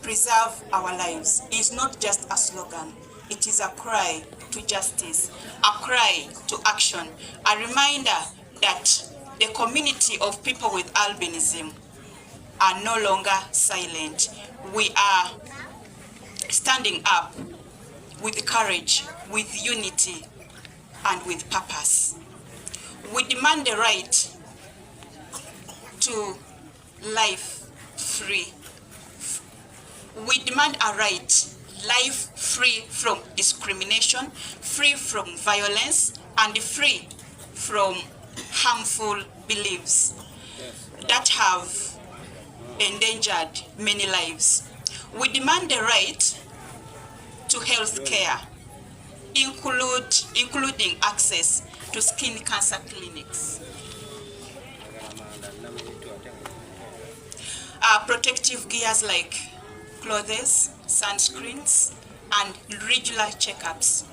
Preserve our lives is not just a slogan. It is a cry to justice, a cry to action, a reminder that the community of people with albinism are no longer silent. We are standing up with courage, with unity, and with purpose. We demand the right to life free. We demand a right, life free from discrimination, free from violence, and free from harmful beliefs that have endangered many lives. We demand the right to health care, including access to skin cancer clinics, protective gears like clothes, sunscreens, and regular checkups.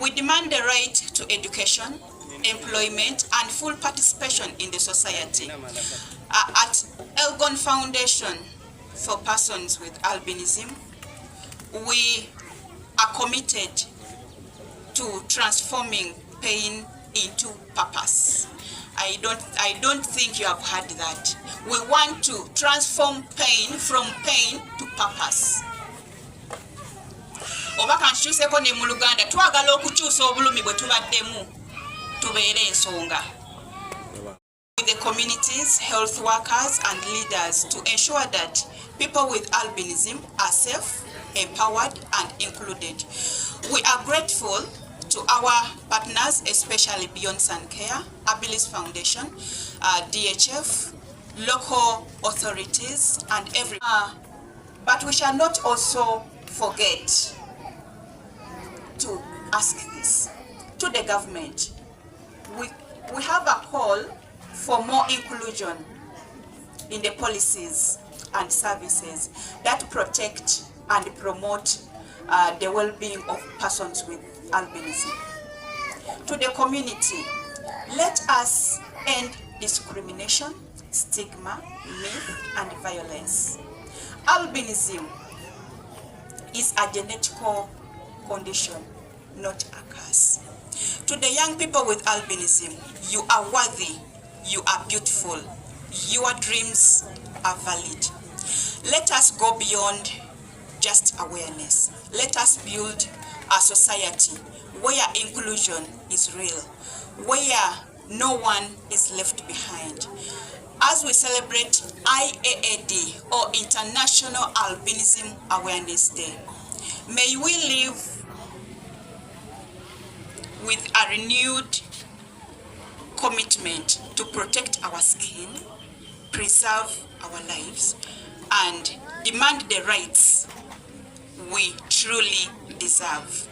We demand the right to education, employment, and full participation in the society. At Elgon Foundation for persons with albinism, we are committed to transforming pain into purpose. I don't think you have heard that. We want to transform pain from pain to purpose. Obaka nkyuseko ne mu Luganda twagala okukyusa obulumi bwe tubaddemu tubeere ensonga. With the communities, health workers and leaders to ensure that people with albinism are safe, empowered and included. We are grateful to our partners, especially Beyond Sun Care, Elgon Foundation, DHF, local authorities, and everyone. But we shall not also forget to ask this to the government. We have a call for more inclusion in the policies and services that protect and promote the well-being of persons with albinism. To the community, let us end discrimination, stigma, myth, and violence. Albinism is a genetic condition, not a curse. To the young people with albinism, you are worthy, you are beautiful, your dreams are valid. Let us go beyond just awareness. Let us build a society where inclusion is real, where no one is left behind. As we celebrate IAAD, or International Albinism Awareness Day, may we live with a renewed commitment to protect our skin, preserve our lives, and demand the rights we truly deserve.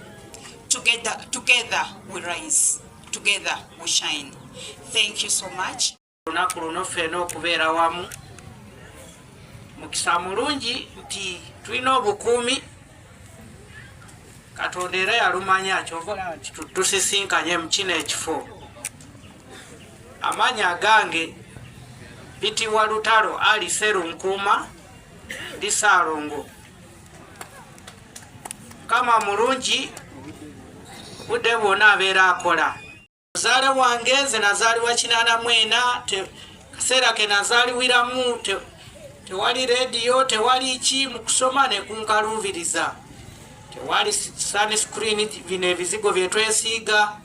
Together we rise, together we shine. Thank you so much. Lunaku luno ffenna okubeera wamu mukisa mulungi nti tulina obukuumi Katonda era yalumanya kyova nti tusisinkanye mu kino ekifo. Amanya gange bitibwa Lutalo Ali Serunkuuma ndi Saalongo. Kama mulungi budde bwonna abeera akola. Muzaale wange nze nazaalibwa 84 kaseera ke nazaaliwiramu tewali rediyo tewali ki mu kusoma ne kunkaluubiriza tewali sunscreen bino ebizigo bye twesiiga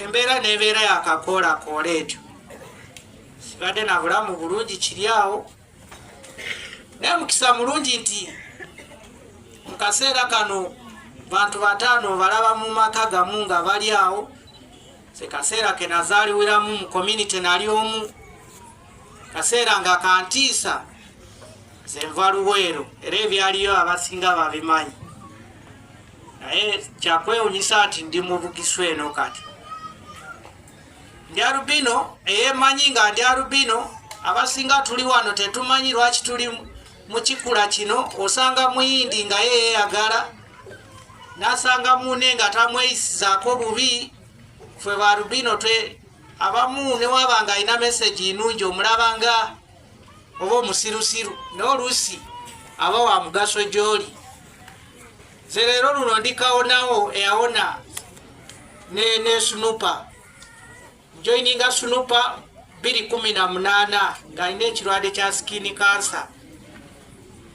embeera n'ebeera yakakoola etyo sibadde na bulamu bulungi kiri awo naye mukisa mulungi nti mu kaseera kano bantu 5 balaba mu maka gamu nga bali awo se kaseera ke nazaaliwiramu mu community nali omu kaseera nga kantiisa ze nva Luweero era ebyaliyo abasinga babimanyi naye kyakwewunyisa nti ndi mu Bugiswa eno kati ndi albino eyemanyi nga ndi albino abasinga tuli wano tetumanyi lwaki tuli mu kikula kino osanga muyindi nga yeeyagala nasanga mune nga tamweyisizaako bubi fwe ba albino abamu ne wabanga ina message inungi omulabanga oba omusirusiru n'oluusi aba wa mugaso gy'oli. Nze leero luno ndikawonawo eyawona ne sunupa joininga sunupa 2018 ng'alina ekirwadde kya skin cancer.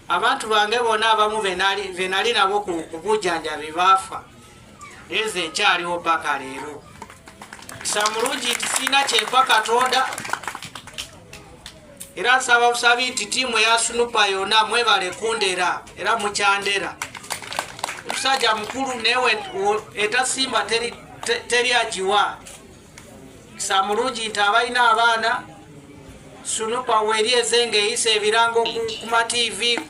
Abantu bange bonna abamu benali nabo ku bujjanjabi baafa, nze nkyaliwo paka leero. Samulungi nti sina kyenva Katonda, era nsaba busabi nti ttiimu eya sunupa yonna mwebale kundera era mukyandera. Omusajja mukulu newe etasimba teri agiwa. Samulungi nti abalina abaana sunupa weri ezenge eyisa ebirango ku ma TV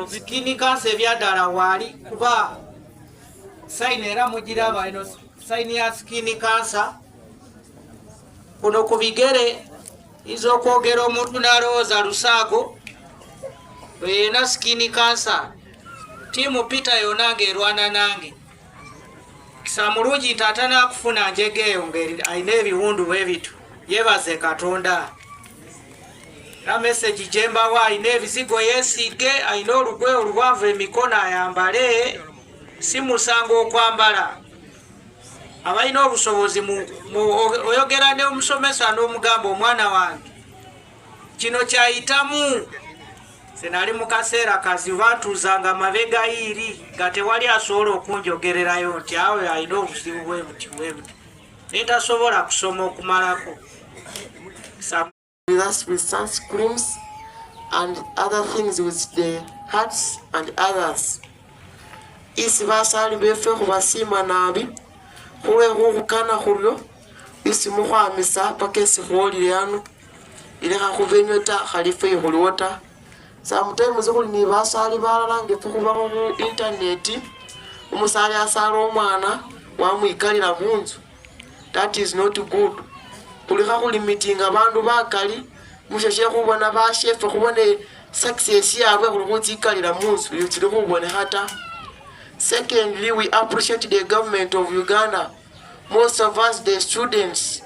skin cancer ebyaddala waali kuba sayini era mugiraba eno sayini ya skin cancer. Kuno ku bigere iza okwogera omuntu n'alowooza lusaago yena skin cancer. Tiimu Peter yonna ng'erwana nange. Samulungi nti atanakufuna njegeeyo ng'alina ebiwundu bwe bitu. Yebaze Katonda. Na message gyembawa alina ebizigo yeesiige, alina olugoye oluwanvu emikono ayambale, si musango okwambala. Abalina obusobozi oyogera ne omusomesa n'omugamba omwana wange kino kyayitamu. Senali mu kaseera kazi bantuuzanga mabega iri nga tewali asobola okunjogererayo nti awe alina obuzibu bwe buti bwe buti netasobola kusoma okumalako. With us with sunscreens and other things with the hats and others. Isi basali befe kubasima nabi kuwe hukana khulyo isi mukhwamisa paka esi khwolile ano ilekha khubenyota khalife ikhuliwota. Sometimes khuli ni basali balala ngefe khubakho mu internet umusali asala omwana wamwikalira munzu. That is not good. Kulika kulimitinga abandu bakali musheshe khubona bashefe khubone success yabwe khulukhutsikalira munzu yutsili khubone hata. Secondly, we appreciate the government of Uganda. Most of us, the students,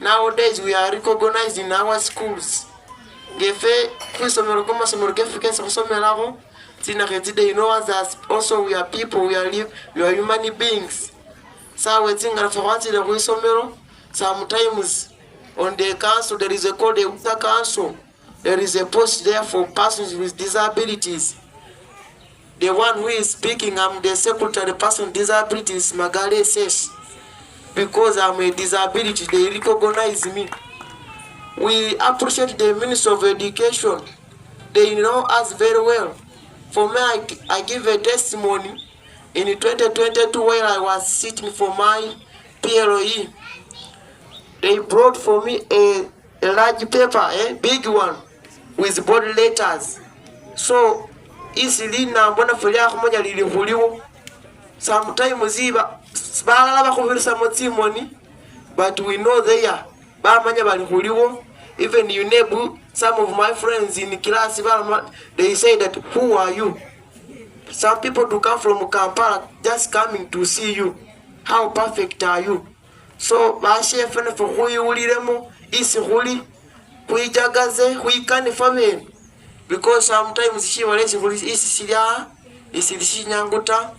nowadays we are recognized in our schools. Gefe kwisomero koma somero gefe kesa kusomeraho tina khetside, you know us also we are people, we are human beings. So we think rafawatsile kwisomero. Sometimes on the council there is a called the Uta Council. There is a post there for persons with disabilities. The one who is speaking, I'm the secretary person with disabilities, Mbale says. Because I'm a disability, they recognize me. We appreciate the Minister of Education. They know us very well. For me, I give a testimony in 2022 where I was sitting for my PLE. They brought for me a large paper, a big one, with bold letters. So, easily na mbona felia kumoja lilihuliwo. Sometimes iba balala bakubirisa motimoni, but we know they are bamanya balihuliwo. Even you neighbor, some of my friends in class, they say that, who are you? Some people to come from Kampala just coming to see you. How perfect are you? So bashefe for khuyuliremo isi khuli kuyijagaze khuyikane family, because sometimes she walesi khuli isi silya isi lishinyanguta.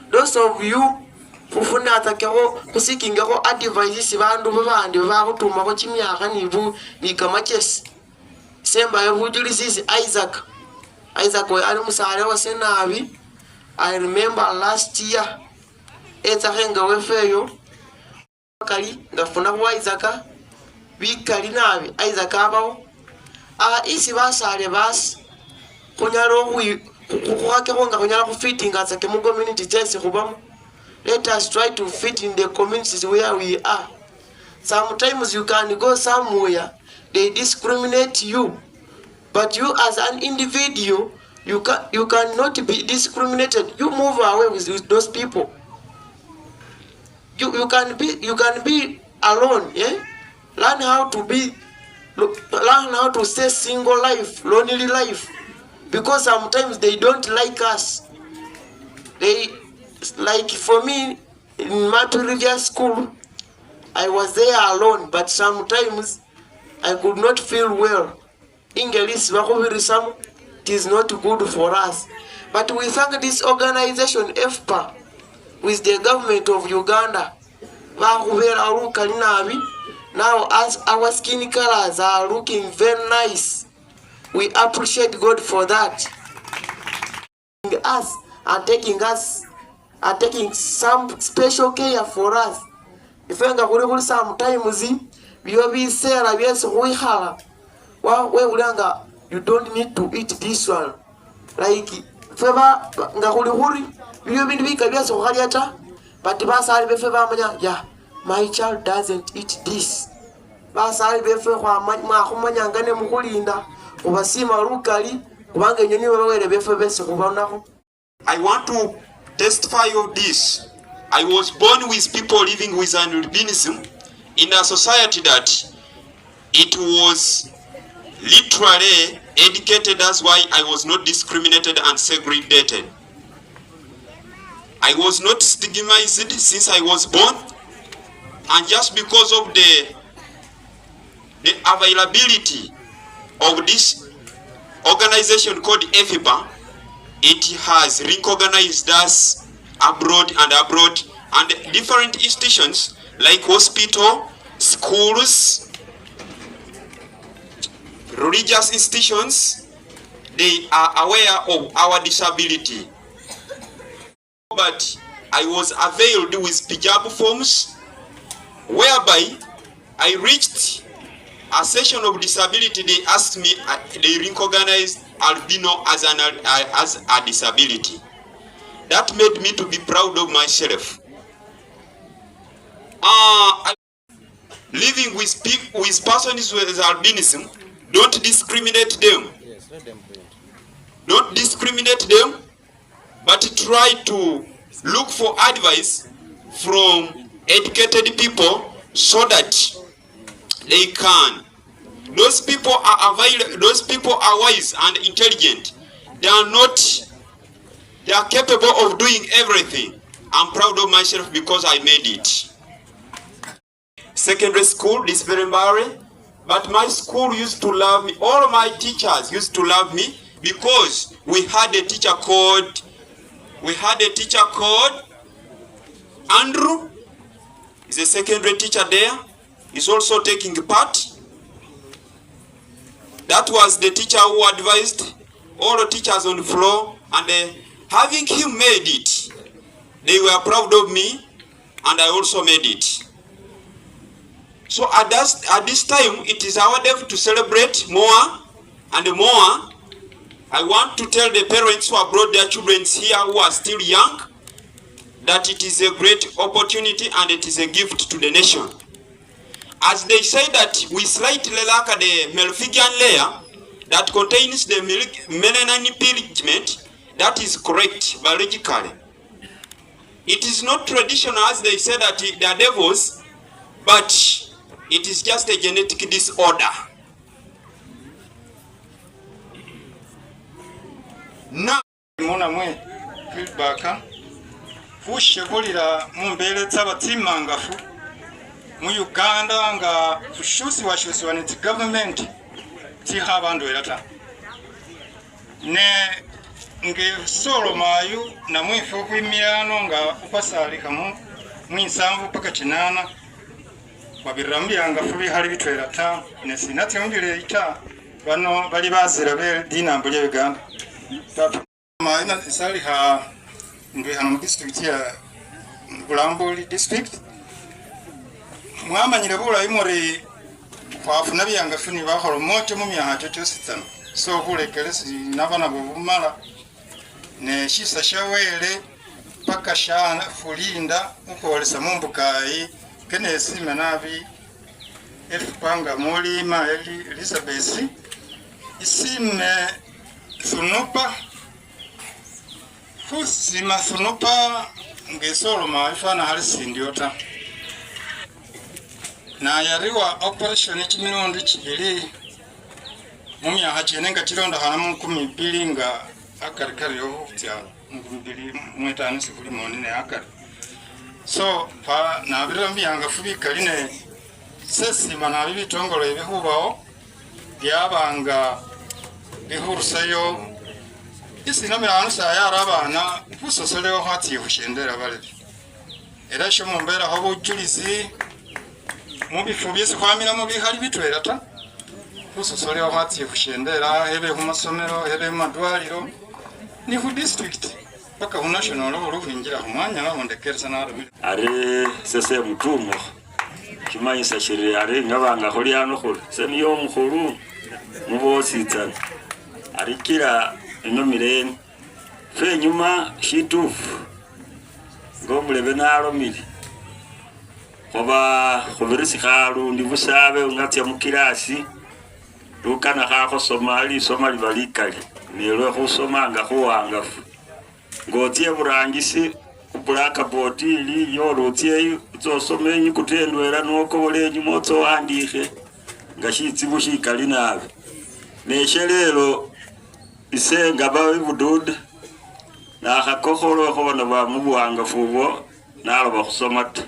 Those of you kufuna atakero kusikingako advice isi bandu babandi bakutuma ko kimyaka ni kamachesi semba yobujulisi Isaac we ali musale wa senabi. I remember last year etsahenga wefeyo kali ngafuna kwa Isaac bikali nabi Isaac abawo isi basale bas kunyalo kukwake konga kunyala kufitinga tsake mu community jesi kubamo. Let us try to fit in the communities where we are. Sometimes you can go somewhere they discriminate you, but you as an individual you cannot be discriminated. You move away with those people. You can be alone, yeah? Learn how to stay single life, lonely life, because sometimes they don't like us. They like, for me in my previous school I was there alone, but sometimes I could not feel well. English, it is not good for us. But we thank this organization, EFPA, with the government of Uganda. Now as our skin colors are looking very nice, we appreciate God for that. Us are taking some special care for us. If we sometimes you don't need to eat this one. Like but yeah, my child doesn't eat this. I want to testify of this. I was born with people living with an albinism in a society that it was literally educated. That's why I was not discriminated and segregated. I was not stigmatized since I was born, and just because of the availability of this organization called EFPA, it has recognized us abroad, and different institutions like hospital, schools, religious institutions, they are aware of our disability. But I was availed with hijab forms, whereby I reached a session of disability. They asked me, they recognized albino as a disability. That made me to be proud of myself. Living with people, with persons with albinism, don't discriminate them. Don't discriminate them, but try to look for advice from educated people so that they can. Those people are wise and intelligent. They are capable of doing everything. I'm proud of myself because I made it. Secondary school, this very Mbale, but my school used to love me. All my teachers used to love me because we had a teacher called Andrew. He's a secondary teacher there. He's also taking part. That was the teacher who advised all the teachers on the floor, and having him made it, they were proud of me, and I also made it. So at this time, it is our day to celebrate more and more. I want to tell the parents who have brought their children here who are still young that it is a great opportunity and it is a gift to the nation. As they say that we slightly lack the Melphigian layer that contains the melanin pigment, that is correct biologically. It is not traditional as they say that they are devils, but it is just a genetic disorder. Now, feedback fushegulira mumbele tsabatsimangafu mu Uganda nga kushusiwa ni government tiha bandu elata ne nge solo mayu na mwifu kwimilano nga upasalika mu nsanvu paka kinana wabirambiyanga fubi hali bitwelata ne sinati mbile ita bano bali bazira be dinambo lya Uganda maina isali ha nge hanu district ya Bulambuli district mwamanyire bula imori kwafuna byanga funi bahoro moto mu myahato tositano so kulekelesi nabana bumala ne shisa shawele paka shana fulinda ukolesa mumbukai kene sima nabi efpanga mulima Elizabeth isime sunupa fusima sunupa ngesolo maifana halisindiota na yariwa operation chimirundi chibili mumya hachenenga chironda hana 12 nga akarikari yo tya 12 mwetano sifuri monene akari so pa nabirambi yangafu bikaline sesima nabi bitongolo ebihubaho byabanga bihurusayo isinamira sayara abana kusosoleho hati hushendera balebi era sho mumbera ho bujulizi mu bifu byese kwamira mu bihari bitwera ta kusosoleho hati hushendera hebe ku masomero hebe mu madwaliro ni ku district paka ku national uruhingira ku mwanya nabondekereza narumira are sese mutumo kimanyisa shiri are ngabanga holi hano holi seniyo mukuru mubositana arikira ino mireni fe nyuma shitufu ngomulebe naromire koba khobirisi khalu ndibusabe ungatya mukirasi lukana khakho somali balikali nilwe khusomanga khuwangafu ngotie burangisi blackboard ili yolotye zosomenyi kutendwera nokobolenyi motso wandikhe ngashitsi shikali nabe neshelelo isenga bawe budude na khakokolo khobana ba mubuwangafu bwo naloba khusoma ta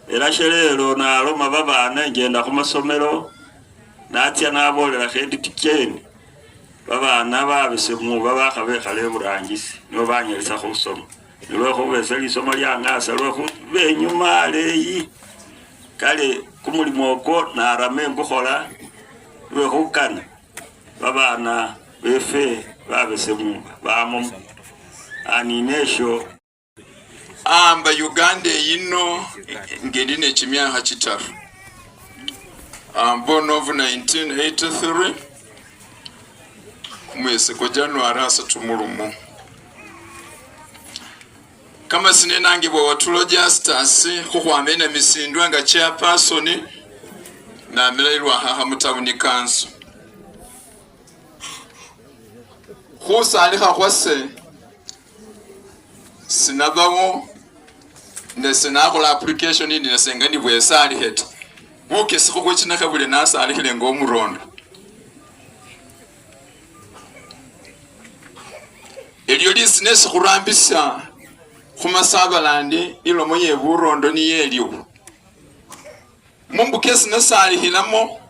era shelelo naloma babana ngenda ku masomero natya nabolera khedi tikeni babana babese mu babakhabe khale burangisi no banyelisa khusoma nilwe khobesa lisoma lyangasa lwe benyuma leyi kale kumulimo oko narame ngukhola lwe khukana babana befe babese mu bamo aninesho amba Uganda yino ngedi ne kimyaka kitaru born of 1983 mwezi kwa Januari 3 kama sine nangi bwa Dermatologists khukhwamena misindwa nga chairperson na milairwa haha mutabuni kanso khusalikha khwase sinabawo nesinakhola application indi nasenga ndi bwesaliheta bukesi khukhwechinakha buli nasalikhile ngomurondo elyo lisinesi khurambisa khumasabalandi ilomo yeburondo niyeliwo mumbukesi nasalihilamo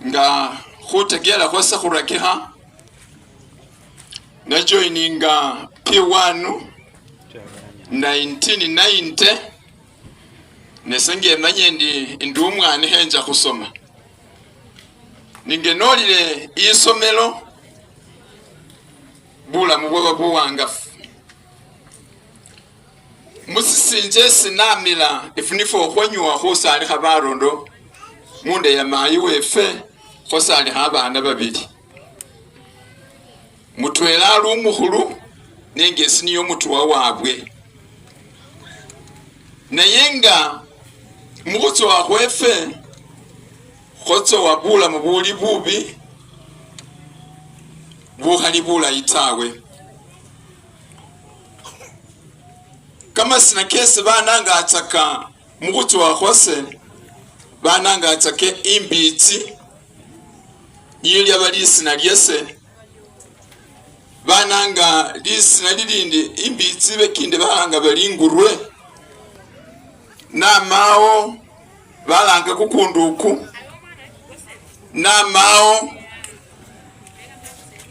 nga khutegela khwase khurakiha na joininga P1 1990 nesenge manye ndi umwana henja kusoma ningenolile isomelo bula mubwa buwangafu musisinje sinamila ifunifo khonyuwa khosali khabarondo munde ya mayi wefe khosali abana babili mutwela ali umukhulu nengesi niyo mutuwa wabwe nayenga mukutsowa khwefe khotsowa bula mubuli bubi bukhali bulayi tawe kama sina kesi bananga ataka mukutsowa khwase bananga atake imbitsi yili abalisina lyese bananga lisina lilindi imbitsi bekinde balanga balingurwe namao balanga kukunduku namao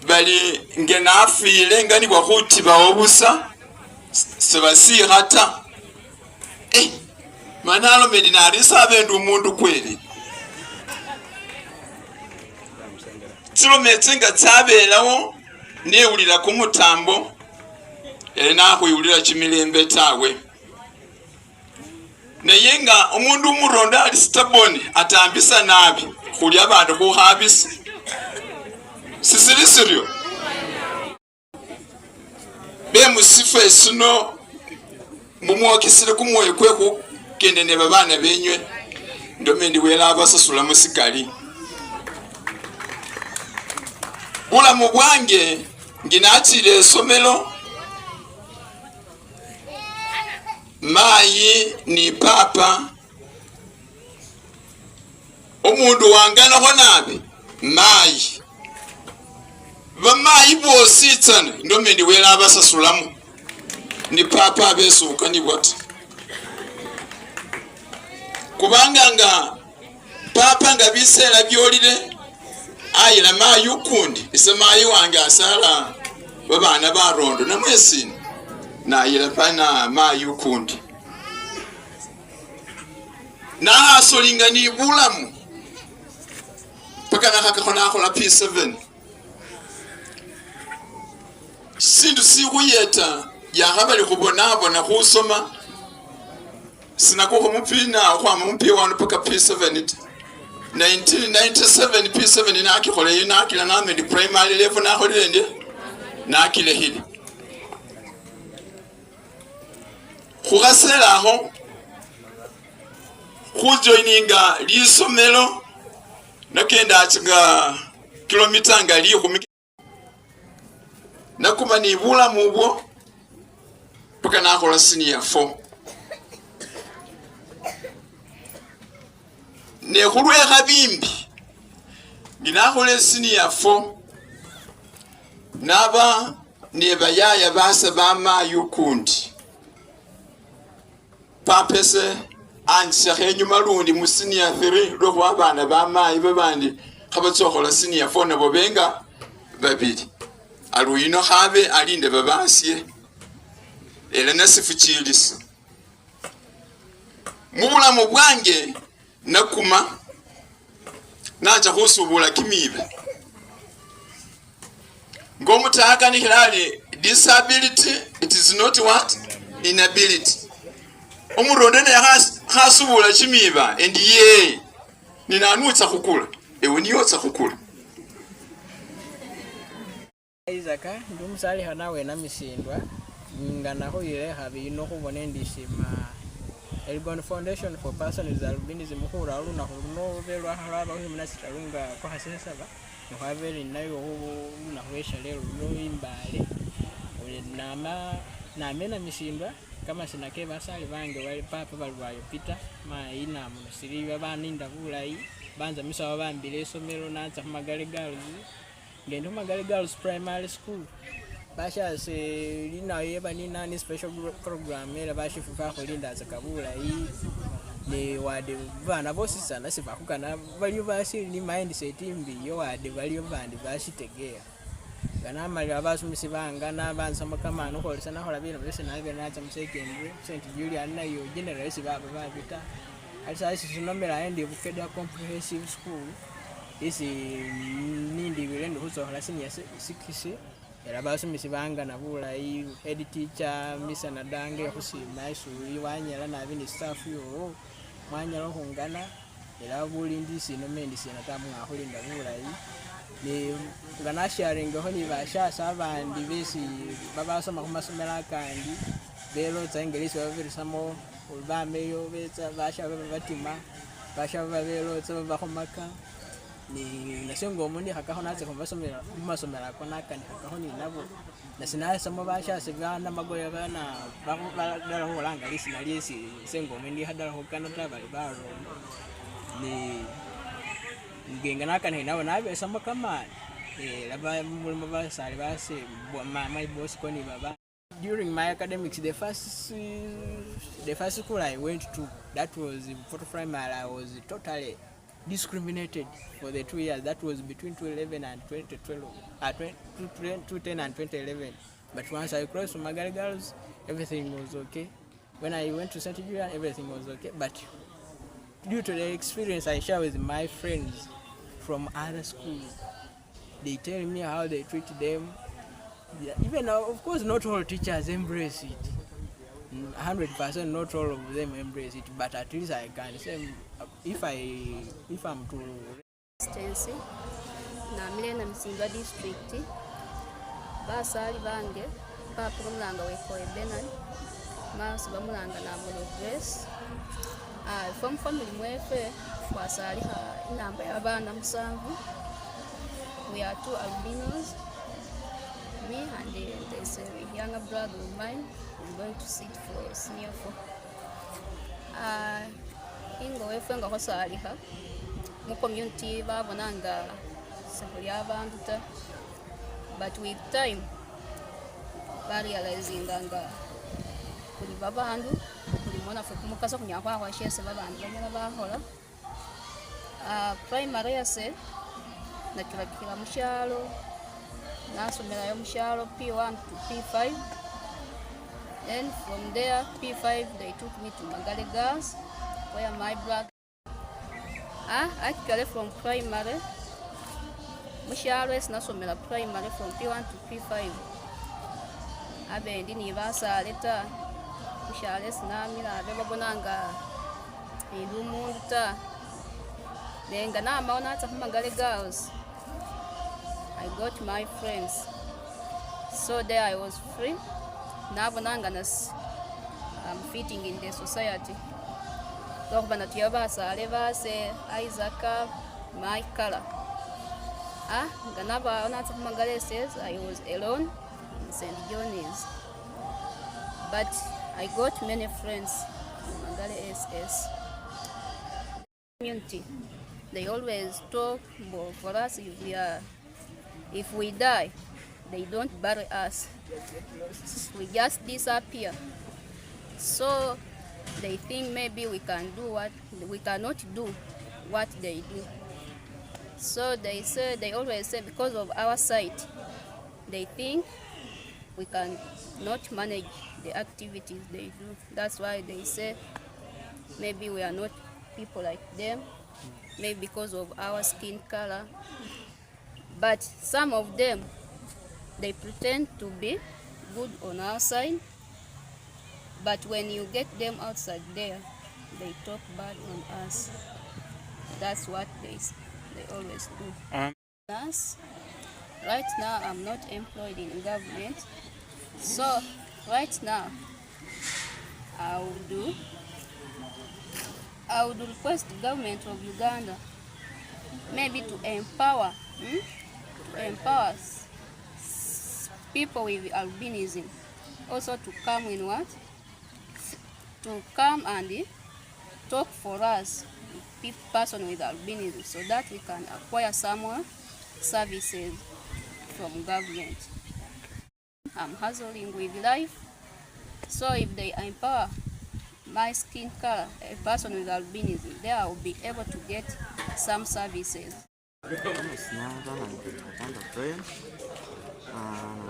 bali ngenafile ngani kwa khutibawo busa sebasikhata manalo medinarisa bendu umundu kweli tsilometsenga tsabelawo newulira kumutambo nakhuyulira chimilembe tawe nayenga umundu umuronda ali stubborn atambisa nabi khuli abantu khuhabisa sisili siryo bemusifa esino mumwokesele kumwoyo kwe kukende ne babana benywe ndomendi wela abasasula musikali bulamu bwange nginachile esomelo mayi ni papa umundu wanganakho nabi mayi bamayi bosi tsana ndomendi wela abasasulamu ni papa abesuka ni bwati kubanga nga papa nga biseera byolire ayira mayi ukundi ise mayi wange asala babaana barondo namwesini nayira pana mayi ukundi nahasolinga ni bulamu paka nakakako nakola P7 sindu sikuyeta yakhabali khubonabona khusoma sinakukho mupina okhwama mupi wano paka P7 1997 P7 nakikholeyo nakila namedi primary level nakholile ndi nakile hili khukhaselakho khujoininga lisomelo nakenda achiga kilomita nga likhumi nakuma ni bulamu bwo paka nakhola senior 4 nekhulwe khabimbi nginakhola senior 4 naba nebayaya basa bamayi ukundi papese ansakhe enyuma lundi mu senior 3 lwekhuba abana bamayi babandi khabatsokhola senior 4 nabo benga babili aluyino khabe alinde babasye era nasifu chilisi mubulamu bwange nakuma nacha khusubula kimibe ngomutaka nikhilali disability it is not what inability umuronde ne khasubula kimiba and ye ninanutsa khukula ewe niyotsa khukula Isaka ndumusali hanawe na misindwa ngana khoyire habi no khubona ndishima Elgon Foundation for Persons with Albinism khura luna khuno belwa halaba khimnasita lunga kwa hasesa ba nkwabeli nayo luna khwesha lero no Mbale namena misindwa kama sinake basali bange wali papa balwayo Peter ina munosiri babaninda bulayi banza misawa bambile somero natsa khumagale girls ngendo Mbale Girls Primary School basha se lina yeba ni nani special program era bashifuka kholinda zakabula ne wade bana bosi sana sibakukana bali basi ni mindset imbi yo wade bali bandi bashitegea kana mali abasumisi bangana bansama kama no kholisa na khola bino bese nabe natsa mu secondary St Julian nayo general sibaba babita alisa isinomera endi bukeda comprehensive school isi nindi bilendo husohola senior 6 era basumisi bangana bulayi head teacher misa na dange khusima isuli wanyala nabi ni staff yo mwanyala khungana era bulindi sino mendi sina tamwa khulinda bulayi ni ngana sharing ho ni bashasa abandi besi babasoma khumasomera kandi belo tsa English babirisamo ulbameyo betsa basha batima basha babelo tsa bakhomaka ni nasengo mundi hakaho natse kumasomera kona kandi hakaho ni nabo nasina samo basha sigana magoya bana bakudala holanga lisina liesi sengo mundi hadala hokana tabali baro ni ngengana kana nawo nabe samo kama laba mulimo basali base my boss koni baba. During my academics, the first school I went to, that was Port Primary, I was totally discriminated for the 2 years. That was between 2011 and 2012, 2010 and 2011. But once I crossed to Mbale Girls, everything was okay. When I went to St. Julian, everything was okay. But due to the experience I share with my friends from other schools, they tell me how they treat them. Yeah, even of course, not all teachers embrace it. 100% not all of them embrace it, but at least I can say if I'm to Stancy na Milena Msimba district basali bange papa mulanga weko Benan mas bamulanga na Molo Grace from family mwefe twasali inamba y'abana musanvu. We are 2 albinos, me and there's a younger brother of mine who's going to sit for senior 4. Ingo wefe nga khosaliha mu community babonanga sahuli abantu ta, but with time barealizing nga kuli babandu kuli mona fu kumukasa kunyakwa kwa shese babantu banyana bahola primary yase nakilakila mushalo nasomerayo mushalo P1 to P5. Then from there P5 they took me to Mbale Girls where my brother actually from primary mushalo nasomera primary from P1 to P5 abendi nibasaleta mushalo sinamira abebabonanga ilumundu ta nenga namaona ata Mbale Girls I got my friends, so there I was free. Nabonanga I'm fitting in the society. Donc banatuya basale base Isaac my color. Ganaba ona ata Mbale says I was alone in St. John's, but I got many friends in Mbale SS community. They always talk for us if we die, they don't bury us. We just disappear. So they think maybe we cannot do what they do. So they always say because of our sight, they think we can not manage the activities they do. That's why they say maybe we are not people like them, maybe because of our skin color. But some of them, they pretend to be good on our side, but when you get them outside there, they talk bad on us. That's what they always do. Right now, I'm not employed in government, so right now, I would request the government of Uganda maybe to empower people with albinism, also to come and talk for us, person with albinism, so that we can acquire some services from government. I'm hustling with life, so if they empower my skin color, a person with albinism, they will be able to get some services.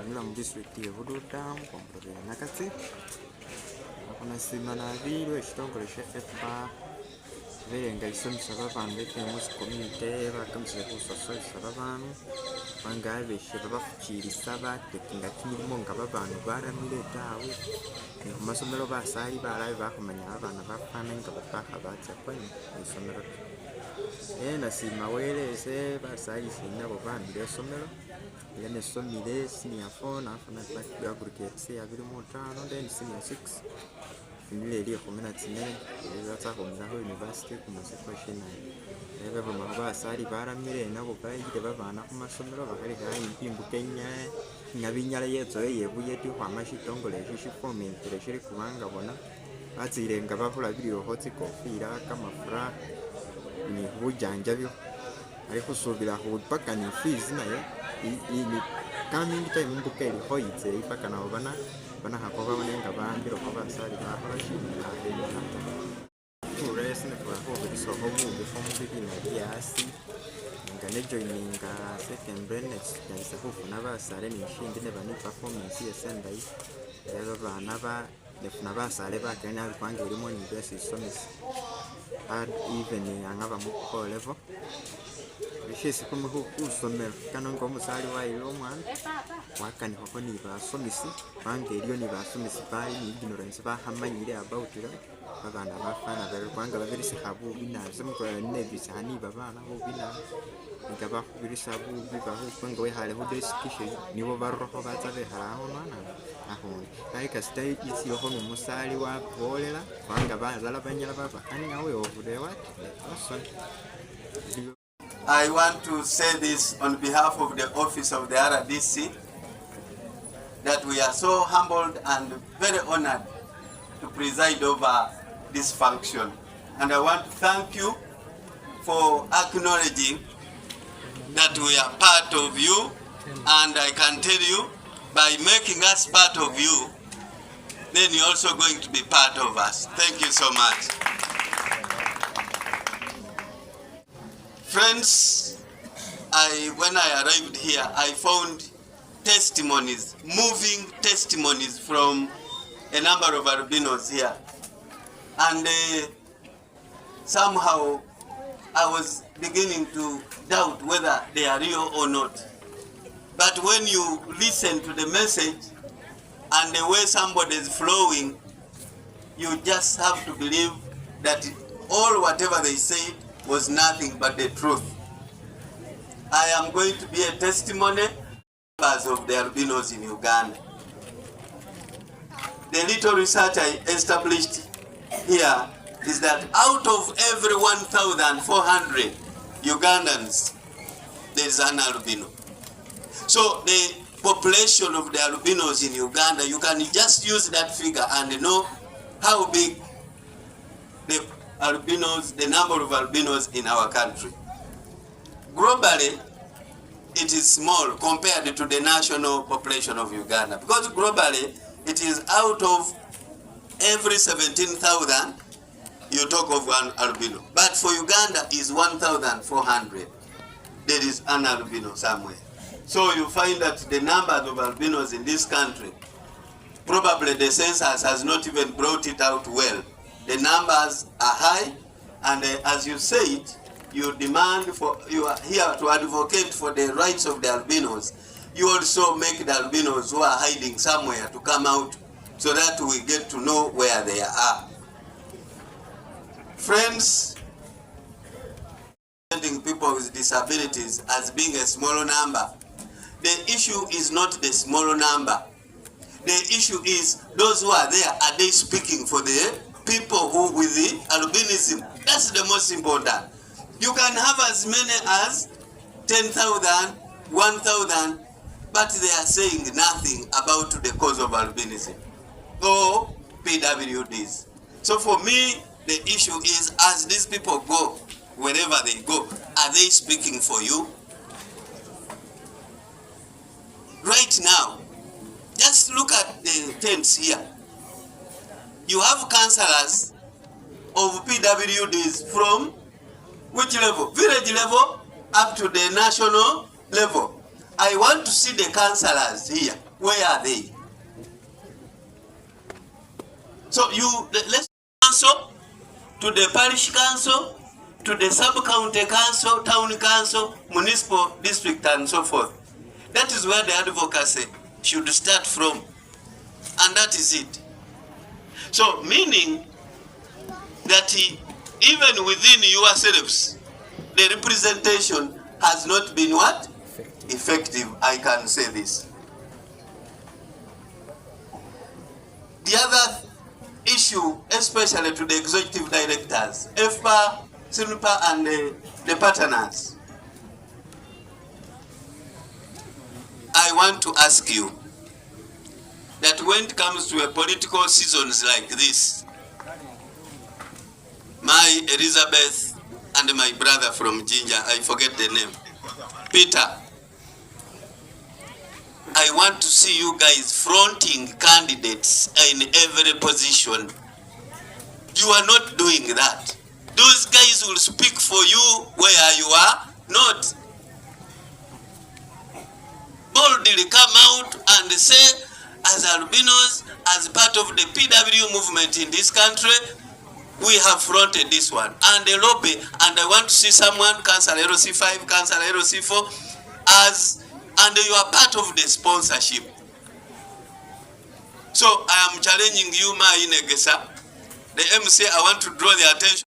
Mu district ye Bududa mkompere nakati akona simana biro ekitongole kya EFPA berenga isomesa babantu mu community bakamse kusosesa babantu bangabe sheba bafukirisa batekinga kimilimo nga babantu baramire tawe mu masomero basali balabe bakumanya abana bafana nga bafaka batya kwani isomero nasima welese basali sinabo bantu besomero Then somile senior 4 na afana kwa aggregate se abiri mu 5 then senior 6 finile ile community ne za komeza ho university ku masekution ebe bama basali baramire nabo bayire babana ku masomero bakari ga impimbu Kenya nyabinyala yezo yebuye ti kwa mashitongole shishifomentere shiri kubanga bona bazirenga bavula biriyo hoti kofira kamafura ni bujanja byo ariko sobira ho paka ni fees nayo ini coming time mbukeli hoitse ipaka na bana hakoba banenga bandiro ko basali bakora shimira rest ne kwa ho biso ho mu before mu na biasi ngane joininga second brand experience ko funa basale ni shindi ne bani performance yesendai rero bana ba defuna basale bakanya kwange urimo ni best somis and even angaba mu level Shesi kuma usomero kana ngo musali wa ilo mwana wakani hoko ni basomisi bangeriyo ni basomisi bari ni ignorance bahamanyire about it abana bafana bari kwanga babirisi habu binaze mukora ne bisani babana ho bina ngaba kubirisa bu bibaho kwanga we hale ho discussion nibo baroho bazabe haraho mana aho like stay isi ho no musali wa bolera kwanga bazala banyala baba ani awe ovude what person. I want to say this on behalf of the office of the RDC, that we are so humbled and very honored to preside over this function. And I want to thank you for acknowledging that we are part of you, and I can tell you, by making us part of you, then you're also going to be part of us. Thank you so much. Friends, when I arrived here, I found testimonies, moving testimonies from a number of albinos here. And somehow I was beginning to doubt whether they are real or not. But when you listen to the message and the way somebody is flowing, you just have to believe that all whatever they said was nothing but the truth. I am going to be a testimony of the albinos in Uganda. The little research I established here is that out of every 1,400 Ugandans, there is an albino. So the population of the albinos in Uganda, you can just use that figure and know how big the albinos, the number of albinos in our country. Globally, it is small compared to the national population of Uganda, because globally it is out of every 17,000 you talk of one albino, but for Uganda is 1,400. There is an albino somewhere. So you find that the number of albinos in this country, probably the census has not even brought it out well. The numbers are high, and as you said, you are here to advocate for the rights of the albinos. You also make the albinos who are hiding somewhere to come out so that we get to know where they are. Friends, people with disabilities as being a smaller number. The issue is not the smaller number. The issue is those who are there, are they speaking for the people who with the albinism? That's the most important. You can have as many as 10,000, 1,000, but they are saying nothing about the cause of albinism or PWDs. So for me, the issue is, as these people go, wherever they go, are they speaking for you? Right now, just look at the tents here. You have counselors of PWDs from which level? Village level up to the national level. I want to see the counselors here. Where are they? So let's council, to the parish council, to the sub-county council, town council, municipal district, and so forth. That is where the advocacy should start from. And that is it. So meaning that even within yourselves, the representation has not been what? Effective, I can say this. The other issue, especially to the executive directors, EFPA, SINUPA, and the partners, I want to ask you that when it comes to a political seasons like this, my Elizabeth and my brother from Ginger, I forget the name, Peter, I want to see you guys fronting candidates in every position. You are not doing that. Those guys will speak for you where you are not. Boldly come out and say, as albinos, as part of the PW movement in this country, we have fronted this one. And the lobby, and I want to see someone, Councillor LC5, Councillor LC4, and you are part of the sponsorship. So I am challenging you, Inegesa, the MC, I want to draw the attention,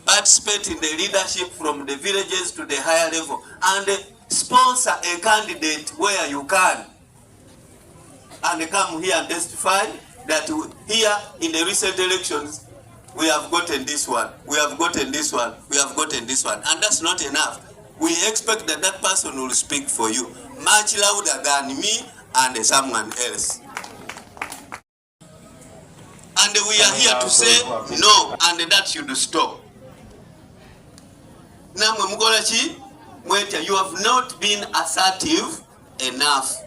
participate in the leadership from the villages to the higher level, and sponsor a candidate where you can. And come here and testify that here in the recent elections, we have gotten this one, we have gotten this one, we have gotten this one. And that's not enough. We expect that that person will speak for you much louder than me and someone else. And we are here to say no, and that should stop. Now, you have not been assertive enough.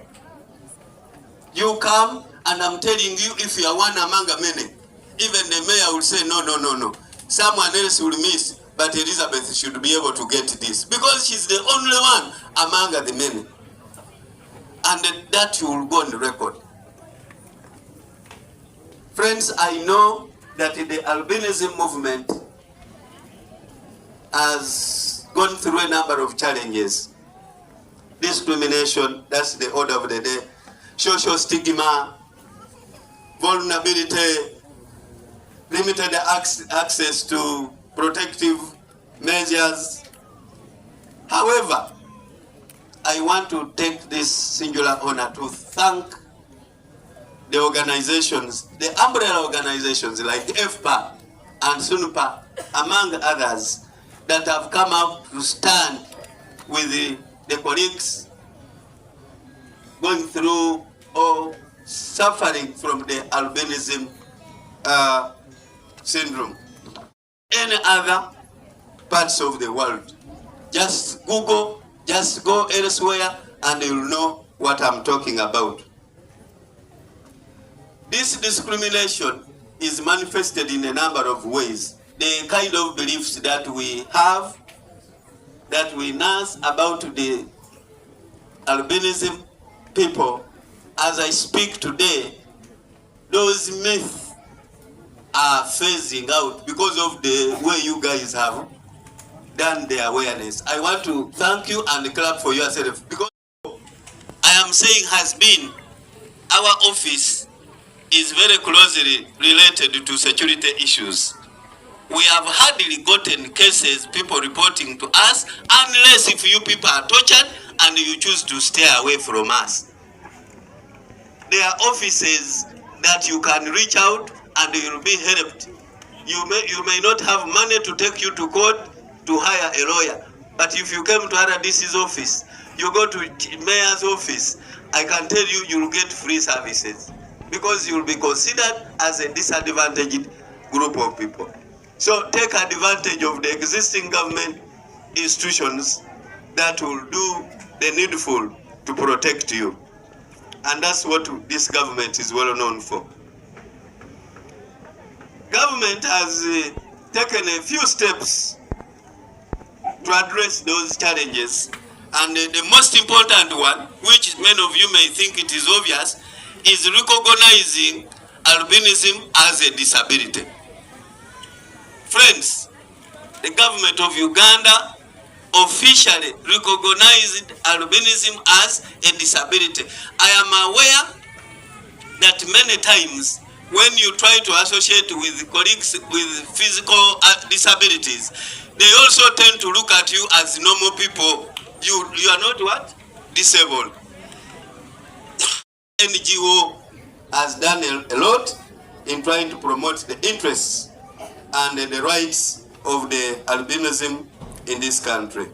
You come And I'm telling you, if you are one among many, even the mayor will say, no, no, no, no. Someone else will miss, but Elizabeth should be able to get this. Because she's the only one among the many. And that you will go on the record. Friends, I know that the albinism movement has gone through a number of challenges. Discrimination, that's the order of the day. Social stigma, vulnerability, limited access to protective measures. However, I want to take this singular honor to thank the organizations, the umbrella organizations like EFPA and SUNPA, among others, that have come up to stand with the colleagues going through or suffering from the albinism syndrome. Any other parts of the world, just Google, just go elsewhere, and you'll know what I'm talking about. This discrimination is manifested in a number of ways. The kind of beliefs that we have, that we nurse about the albinism people, as I speak today, those myths are phasing out because of the way you guys have done the awareness. I want to thank you and clap for yourself, because I am saying has been, our office is very closely related to security issues. We have hardly gotten cases, people reporting to us, unless if you people are tortured and you choose to stay away from us. There are offices that you can reach out and you'll be helped. You may not have money to take you to court to hire a lawyer, but if you come to RDC's office, you go to mayor's office, I can tell you, you'll get free services, because you'll be considered as a disadvantaged group of people. So take advantage of the existing government institutions that will do the needful to protect you. And that's what this government is well known for. Government has taken a few steps to address those challenges. And the most important one, which many of you may think it is obvious, is recognizing albinism as a disability. Friends, the government of Uganda officially recognized albinism as a disability. I am aware that many times when you try to associate with colleagues with physical disabilities, they also tend to look at you as normal people. You are not what? Disabled. NGO has done a lot in trying to promote the interests and the rights of the albinism in this country.